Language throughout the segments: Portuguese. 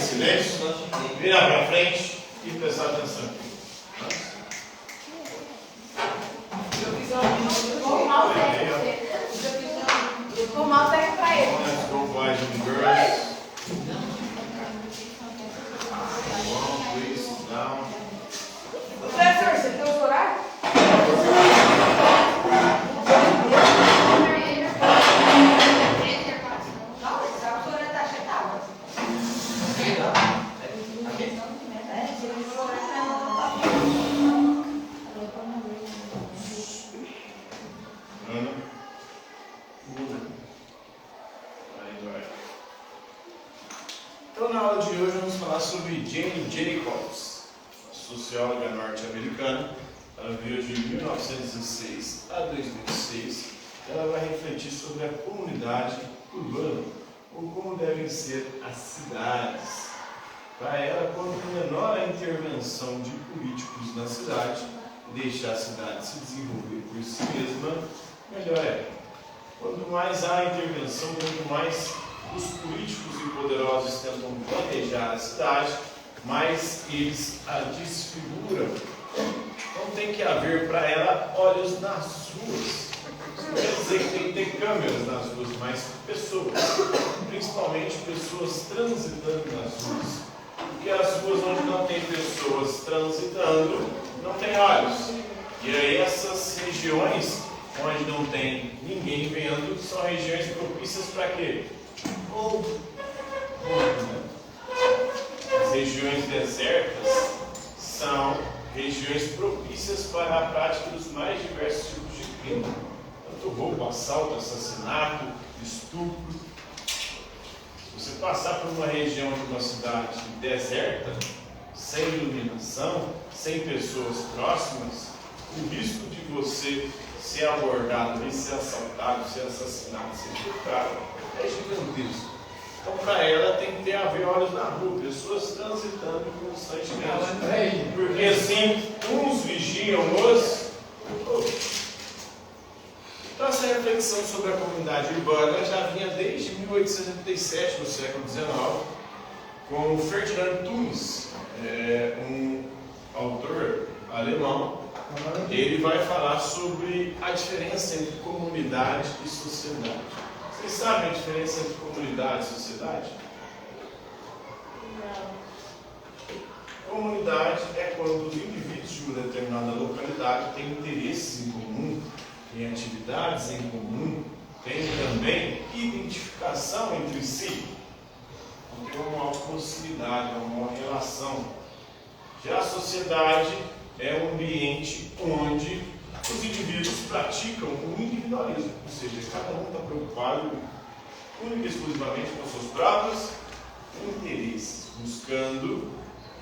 silêncio, virar para frente e prestar atenção aqui. O mal pega pra ele. Let's go, boys and girls. Come on, please, sit down. Professor, você tem os horários? Não, essa horário tá cheio. Então, na aula de hoje, vamos falar sobre Jane Jacobs, socióloga norte-americana. Ela viveu de 1906 a 2006. Ela vai refletir sobre a comunidade urbana, ou como devem ser as cidades. Para ela, quanto menor a intervenção de políticos na cidade, deixar a cidade se desenvolver por si mesma, melhor é. Quanto mais há intervenção, quanto mais os políticos e poderosos tentam planejar a cidade, mais eles a desfiguram. Então tem que haver para ela olhos nas ruas. Isso não quer dizer que tem que ter câmeras nas ruas, mas pessoas, principalmente pessoas transitando nas ruas. Porque as ruas onde não tem pessoas transitando, não tem olhos. E aí essas regiões onde não tem ninguém vendo, são regiões propícias para quê? As regiões desertas são regiões propícias para a prática dos mais diversos tipos de crime. Tanto roubo, assalto, assassinato, estupro. Se você passar por uma região de uma cidade deserta, sem iluminação, sem pessoas próximas, o risco de você ser abordado, ser assaltado, ser assassinado, ser estuprado é gigantesco. Então, para ela, tem que ter a ver olhos na rua, pessoas transitando constantemente. Porque assim, uns vigiam os outros. Então, essa reflexão sobre a comunidade urbana já vinha desde 1877, no século XIX, com o Ferdinand Tönnies, um autor alemão. Ele vai falar sobre a diferença entre comunidade e sociedade. Vocês sabem a diferença entre comunidade e sociedade? Não. Comunidade é quando os indivíduos de uma determinada localidade têm interesses em comum, têm atividades em comum, têm também identificação entre si. Então tem uma maior proximidade, uma maior relação. Já a sociedade é um ambiente onde os indivíduos praticam o individualismo, ou seja, cada um está preocupado única e exclusivamente com seus próprios interesses, buscando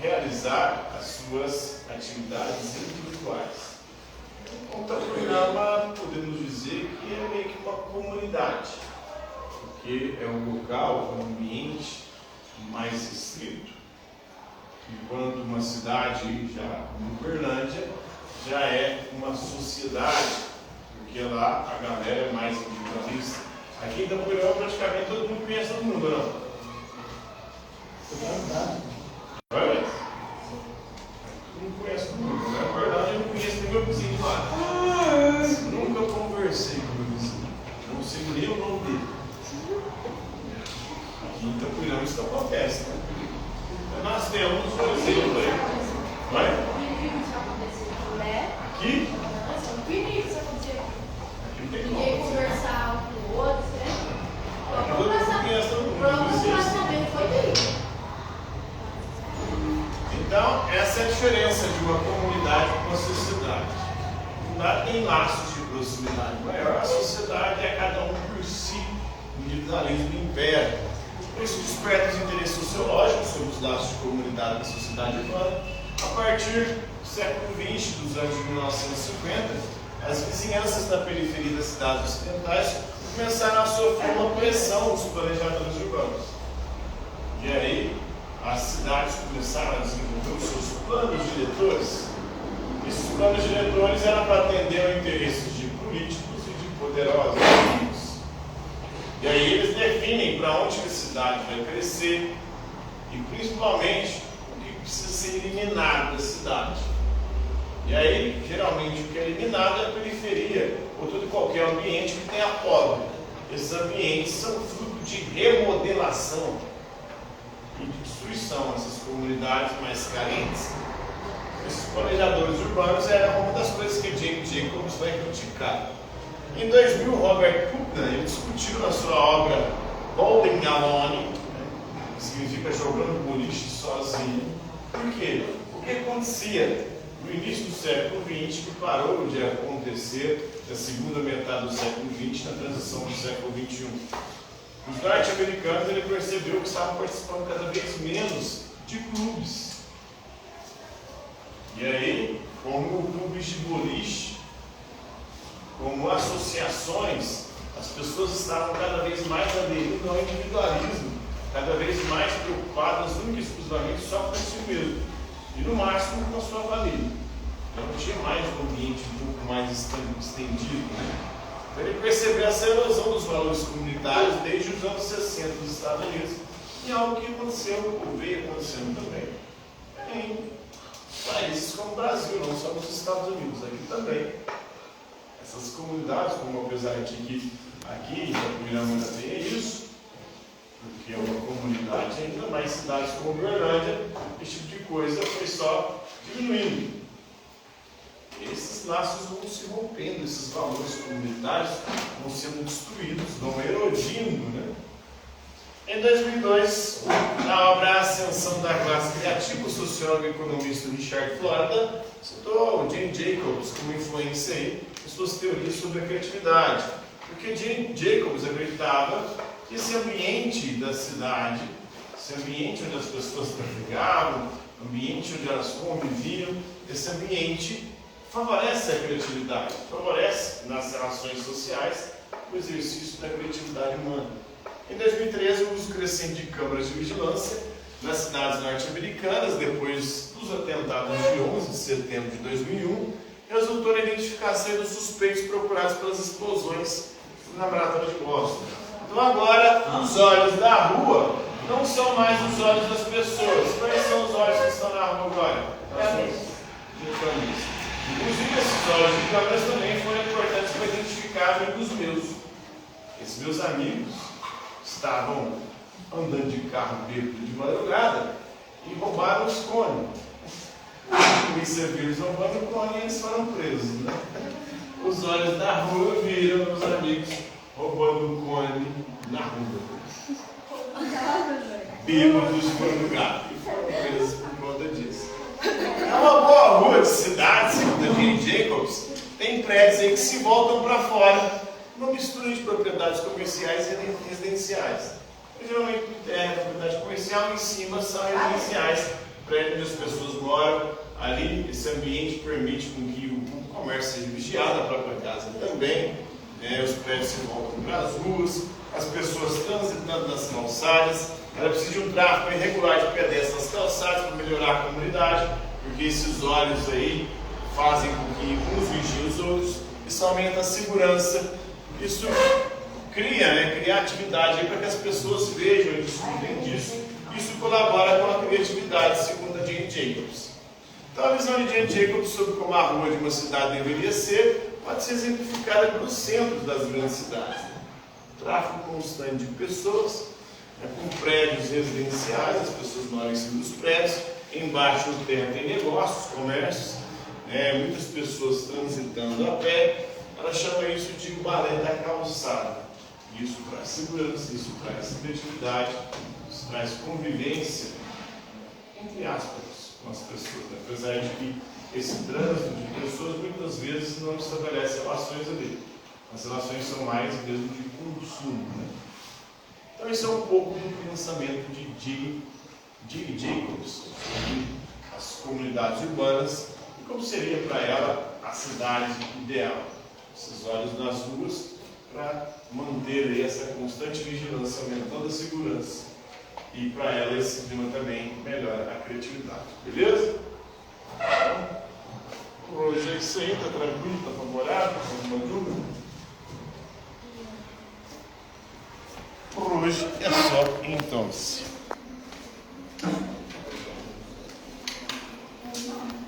realizar as suas atividades individuais. Então, o programa, podemos dizer que é meio que uma comunidade, porque é um local, um ambiente mais restrito. Enquanto uma cidade, já como Uberlândia, já é uma sociedade, porque lá a galera é mais individualista. Aqui em Itapuã, praticamente todo mundo conhece todo mundo, não? Vai ver? Todo mundo conhece todo mundo. Na verdade, eu não conheço nem meu vizinho lá. Nunca conversei com meu vizinho. Não sei nem o nome dele. Aqui em Itapuã isso acontece, né? Então, nós temos um exemplo aí. Vai? Aqui? Ninguém conversar um com o outro, né? Todo mundo conhece todo mundo. Foi dele. Então, essa é a diferença de uma comunidade com uma sociedade. A comunidade tem laços de proximidade maior, a sociedade é cada um por si, o individualismo impera. Por isso desperta os interesses sociológicos sobre os laços de comunidade e sociedade urbana. A partir do século XX, dos anos de 1950, as vizinhanças da periferia das cidades ocidentais começaram a sofrer uma pressão dos planejadores urbanos. E aí, as cidades começaram a desenvolver os seus planos diretores. Esses planos diretores eram para atender aos interesses de políticos e de poderosos. E aí eles definem para onde a cidade vai crescer e principalmente o que precisa ser eliminado da cidade. E aí, geralmente, o que é eliminado é a periferia, ou todo e qualquer ambiente que tenha pobre. Esses ambientes são fruto de remodelação e de destruição, essas comunidades mais carentes. Esses planejadores urbanos era uma das coisas que Jane Jacobs vai criticar. Em 2000, Robert Putnam ele discutiu na sua obra Bowling Alone, que significa jogando boliche sozinho. Por quê? O que acontecia no início do século XX, que parou de acontecer na segunda metade do século XX, na transição do século XXI. Os norte-americanos ele percebeu que estavam participando cada vez menos de clubes. E aí, como clubes de boliche, como associações, as pessoas estavam cada vez mais aderindo ao individualismo, cada vez mais preocupadas única e exclusivamente só com si mesmo, e no máximo com a sua família. Então não tinha mais um ambiente um pouco mais estendido. Então ele percebeu essa erosão dos valores comunitários desde os anos 60 dos Estados Unidos, e algo que aconteceu, ou veio acontecendo também, em países como o Brasil, não só nos Estados Unidos, aqui também. Essas comunidades, como apesar de que aqui em Japiranga tem isso, porque é uma comunidade ainda, mais cidades como Uberlândia, esse tipo de coisa foi só diminuindo. Esses laços vão se rompendo, esses valores comunitários vão sendo destruídos, vão erodindo, né? Em 2002, na obra Ascensão da Classe Criativa, o sociólogo e economista Richard Florida citou Jane Jacobs como influência aí em suas teorias sobre a criatividade. Porque Jane Jacobs acreditava que esse ambiente da cidade, esse ambiente onde as pessoas trafegavam, ambiente onde elas conviviam, esse ambiente favorece a criatividade, favorece nas relações sociais o exercício da criatividade humana. Em 2013, o uso crescente de câmaras de vigilância nas cidades norte-americanas, depois dos atentados de 11 de setembro de 2001, resultou na identificação dos suspeitos procurados pelas explosões na Maratona de Boston. Então agora, os olhos da rua não são mais os olhos das pessoas. Quais são os olhos que estão na rua agora? De câmeras. Inclusive, esses olhos de câmeras também foram importantes para identificar amigos meus. Esses meus amigos estavam andando de carro bêbado de madrugada e roubaram os cones. A polícia viu eles roubando o cone e eles foram presos, né? Os olhos da rua viram meus amigos roubando o cone na rua. Bêbados de madrugada. E foram presos por conta disso. É uma boa rua de cidade, segundo a Jane Jacobs, tem prédios aí que se voltam para fora, uma mistura de propriedades comerciais e residenciais. Geralmente é propriedade comercial e em cima são residenciais, prédios onde as pessoas moram. Ali esse ambiente permite com que o comércio seja vigiado, a própria casa também. Os prédios se voltam para as ruas, as pessoas transitando nas calçadas. Ela precisa de um tráfego irregular de pedestres nas calçadas para melhorar a comunidade, porque esses olhos aí fazem com que uns vigiem os outros, isso aumenta a segurança. Isso cria criatividade para que as pessoas vejam e desfrutem disso. Isso colabora com a criatividade, segundo a Jane Jacobs. Então, a visão de Jane Jacobs sobre como a rua de uma cidade deveria ser pode ser exemplificada pelos centros das grandes cidades. Tráfego constante de pessoas, com prédios residenciais, as pessoas moram em cima dos prédios, embaixo do terra tem negócios, comércios, muitas pessoas transitando a pé. Ela chama isso de balé da calçada. Isso traz segurança, isso traz criatividade, isso traz convivência, entre aspas, com as pessoas. Apesar de que esse trânsito de pessoas muitas vezes não estabelece relações ali. As relações são mais mesmo de consumo, né? Então esse é um pouco do pensamento de Jane Jacobs sobre as comunidades urbanas e como seria para ela a cidade ideal. Esses olhos nas ruas para manter aí essa constante vigilância, aumentando a segurança. E para ela esse clima também melhora a criatividade. Beleza? Então, por hoje é isso aí, está tranquilo, está favorável, alguma dúvida? Por hoje é só então.